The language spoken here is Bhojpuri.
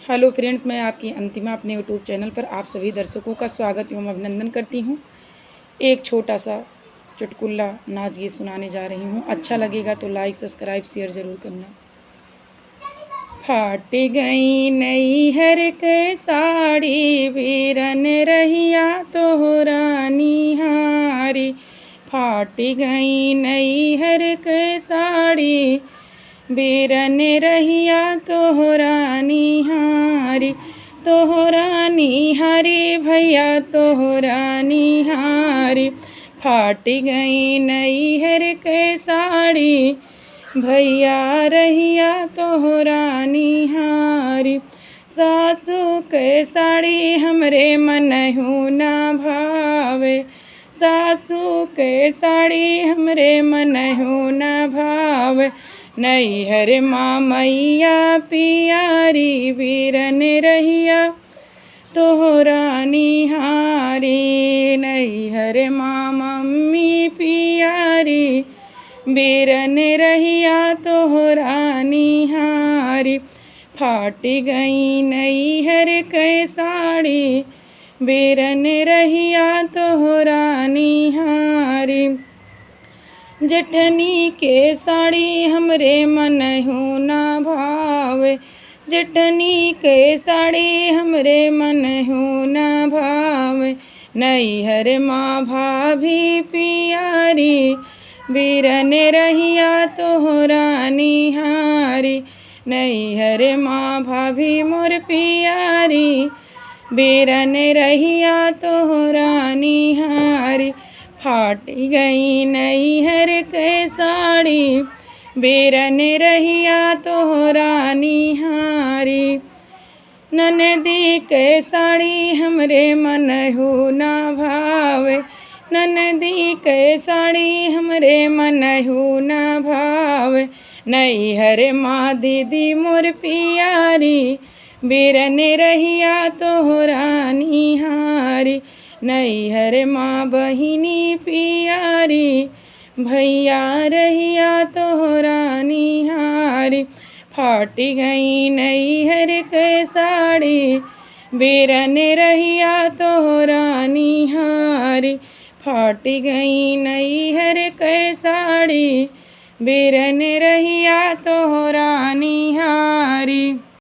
हेलो फ्रेंड्स, मैं आपकी अंतिमा अपने यूट्यूब चैनल पर आप सभी दर्शकों का स्वागत एवं अभिनंदन करती हूँ। एक छोटा सा चुटकुला नाच गीत सुनाने जा रही हूँ। अच्छा लगेगा तो लाइक सब्सक्राइब शेयर ज़रूर करना। फाट गई नैहर के साड़ी वीरन रहिया तोहरा निहारी। फाट गई नैहर के साड़ी वीरन रहिया तोहरा निहारी। तोहरा निहारी भैया तोहरा निहारी। फाट गई नैहर के साड़ी भैया रहिया तोहरा निहारी। सासू के साड़ी हमरे मनहु ना भावे। सासू के साड़ी हमरे मनहु ना भावे। नैहर माँ मैया पियारी वीरन रहिया तोहरा निहारी। नैहर माँ मम्मी पियारी वीरन रहिया तोहरा निहारी। फाट गई नैहर के साड़ी वीरन रहिया तोहरा निहारी। जेठनी के साड़ी हमरे मनहु ना भावे। जेठनी के साड़ी हमरे मनहु ना भावे। नैहर माँ भाभी पियारी वीरन रहिया तोहरा निहारी। नैहर माँ भाभी मोर पियारी वीरन रहिया तोहरा निहारी। फाट गई नैहर के साड़ी वीरन रहिया तोहरा निहारी। ननदी के साड़ी हमरे मनहु ना भावे। ननदी के साड़ी हमरे मनहु ना भावे। नैहर माँ दीदी मोर पियारी वीरन रहिया तोहरा निहारी। नैहर माँ बहिनी पियारी भैया रहिया तोहरा निहारी। फाट गई नैहर के साड़ी वीरन रहिया तोहरा निहारी। फाट गई नैहर के साड़ी वीरन रहिया तोहरा निहारी।